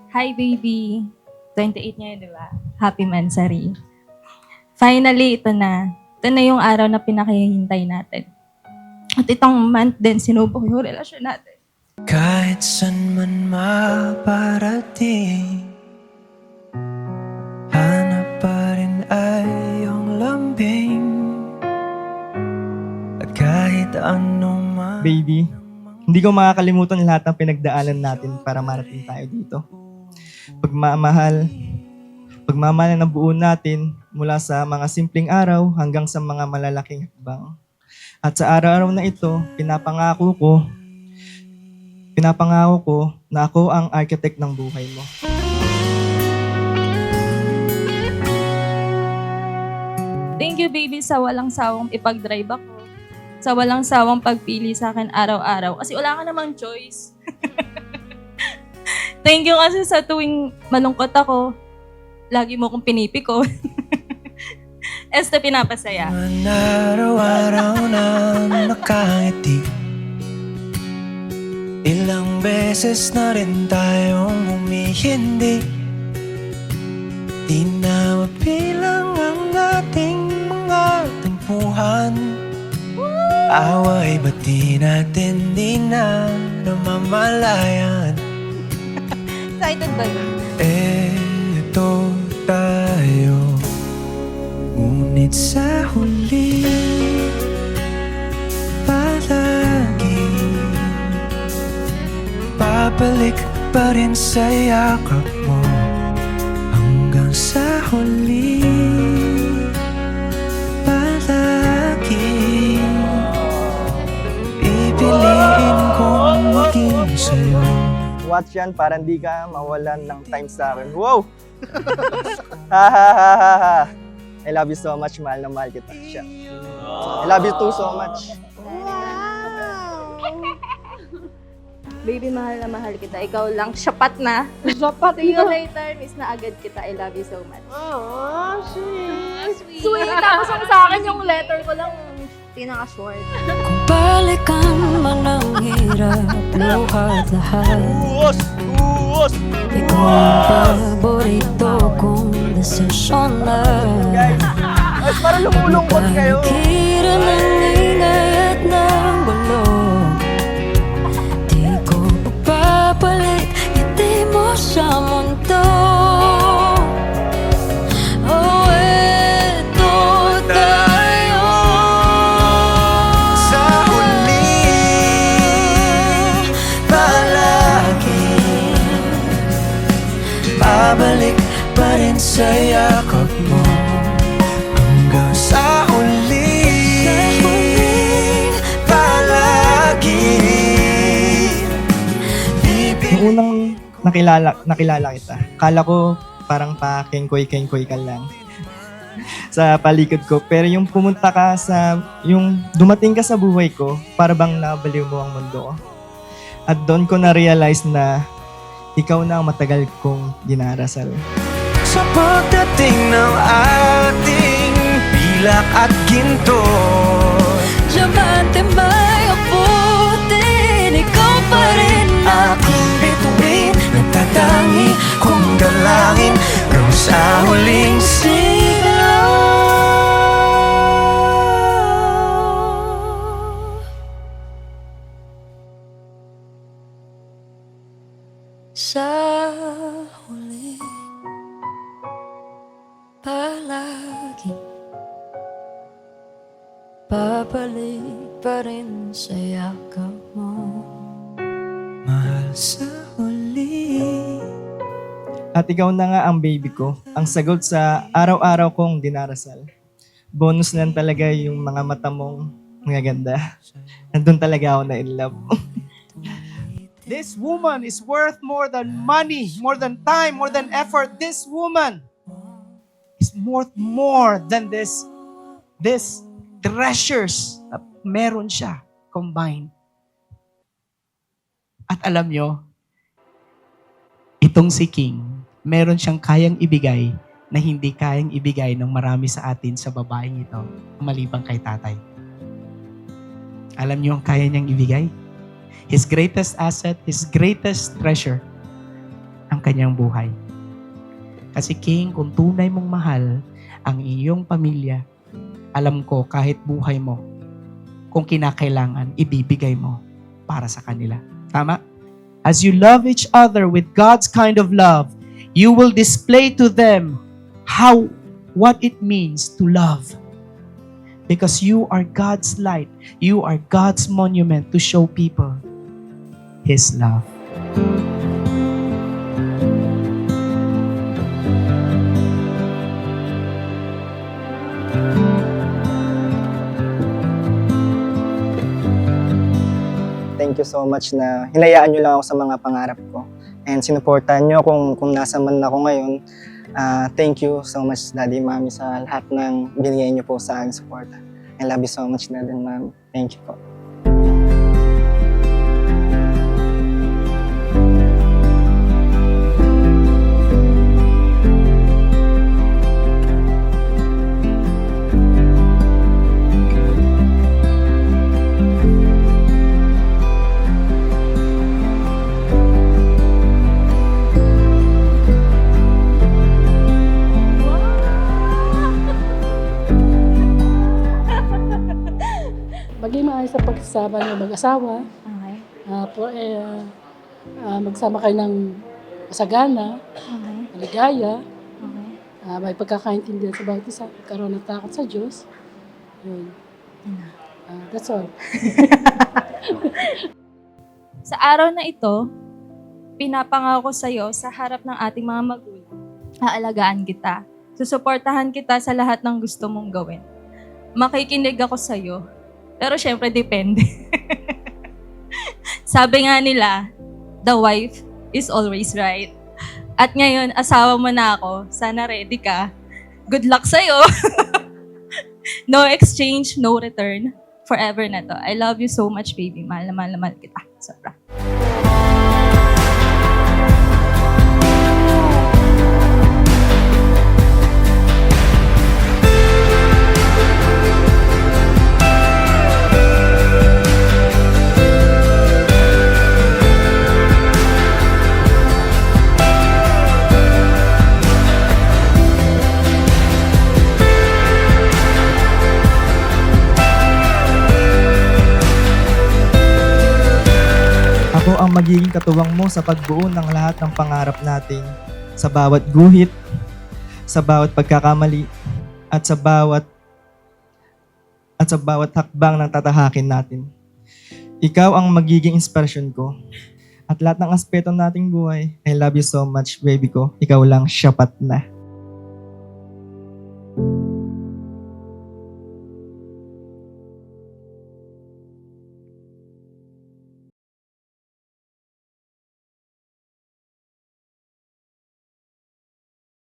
Hi, baby. 28 ngayon, di ba? Happy Mansari. Finally, ito na. Ito na yung araw na pinakahihintay natin. At itong month din, sinubok yung relasyon natin. Kahit san man maparating, hanap pa rin ay iyong lambing. At kahit anong Baby, hindi ko makakalimutan lahat ng pinagdaanan natin para marating tayo dito. Pagmamahal ng buo natin mula sa mga simpleng araw hanggang sa mga malalaking hakbang. At sa araw-araw na ito, pinapangako ko na ako ang architect ng buhay mo. Thank you, baby, sa walang sawang ipag-drive ako. Sa walang sawang pagpili sa akin araw-araw. Kasi wala ka namang choice. Thank you kasi sa tuwing malungkot ako, lagi mo kong pinipiko. Pinapasaya. man araw-araw na nakangiti. Ilang beses na rin tayong humihindi. Di na mabilang ang ating mga tempuhan. Away ba't di natin di na namamalayan? Excited ba yun? Eto tayo, ngunit sa huli palagi babalik pa rin sa yakap mo. Hanggang sa huli palagi pipiliin kong maging sa'yo. Watch yan para hindi ka mawalan ng time sa akin. Wow! Ha ha ha ha ha. I love you so much, mahal na mahal kita. Siya. I love you too so much. Baby, mahal na mahal kita. Ikaw lang, sapat na. Sapat See you later. Miss na agad kita. I love you so much. Oh, sweet. Sweet. Tapos ang sa akin yung letter ko lang pinaka-short. Kung balikan man ang hirap, luhat lahat. Ikaw ang paborito kong desisyon na. Guys, parang lumulungkot kayo. Palikiran ng ingay at ng bulong. Di ko pagpapalit, hindi mo sa mundo. Oh, eto tayo. Sa huli palagi babalik pa rin sa yakap mo. Hanggang sa huli palagi Yung unang nakilala kita, kala ko parang pa-kengkoy-kengkoy ka lang sa paligid ko. Pero yung pumunta ka yung dumating ka sa buhay ko, para bang nabaliw mo ang mundo ko. At doon ko na-realize na ikaw na ang matagal kong dinarasal. sa pagdating ng ating pilak at ginto. Diamante may abutin, ikaw pa rin Aking bituin, nagtatangi kong dalangin hanggang sa huling sigaw. sa huli. Palagi babalik pa rin sa yakap mo. Mahal sa huli. At ikaw na nga ang baby ko, ang sagot sa araw-araw kong dinarasal. Bonus lang talaga yung mga mata mong magaganda. Nandun talaga ako na in love. This woman is worth more than money, more than time, more than effort. This woman is worth more than this treasures na meron siya combined. At alam nyo, itong si King, meron siyang kayang ibigay na hindi kayang ibigay ng marami sa atin sa babaeng ito, maliban kay tatay. Alam niyo ang kaya niyang ibigay? His greatest asset, his greatest treasure ang kanyang buhay. Kasi King, kung tunay mong mahal ang iyong pamilya, alam ko kahit buhay mo, kung kinakailangan, ibibigay mo para sa kanila. Tama? As you love each other with God's kind of love, you will display to them what it means to love. Because you are God's light. You are God's monument to show people His love. Thank you so much na hinayaan nyo lang ako sa mga pangarap ko. And sinuportahan nyo kung nasa man ako ngayon. Thank you so much, Daddy, Mami, sa lahat ng binigay nyo po sa aking support. I love you so much, Daddy and Mami. Thank you po. Maging maayos sa pagsasama ng mag-asawa. Okay. Magsama kayo ng masagana, Okay. maligaya, Okay. may pagkakaintindihan sa bawat isa, karoon ng takot sa Diyos. Yun. That's all. Sa araw na ito, pinapangako sa iyo sa harap ng ating mga magulang, aalagaan kita. Susuportahan kita sa lahat ng gusto mong gawin. Makikinig ako sa iyo. Pero syempre, depende. Sabi nga nila, the wife is always right. At ngayon, asawa mo na ako. Sana ready ka. Good luck sa'yo. No exchange, no return. Forever na to. I love you so much, baby. Mahal na mahal na mahal kita. Sobra. Ako ang magiging katuwang mo sa pagbuo ng lahat ng pangarap natin, sa bawat guhit, sa bawat pagkakamali, at sa bawat hakbang ng tatahakin natin. Ikaw ang magiging inspirasyon ko. At lahat ng aspeto nating buhay, I love you so much, baby ko. Ikaw lang, syapat na.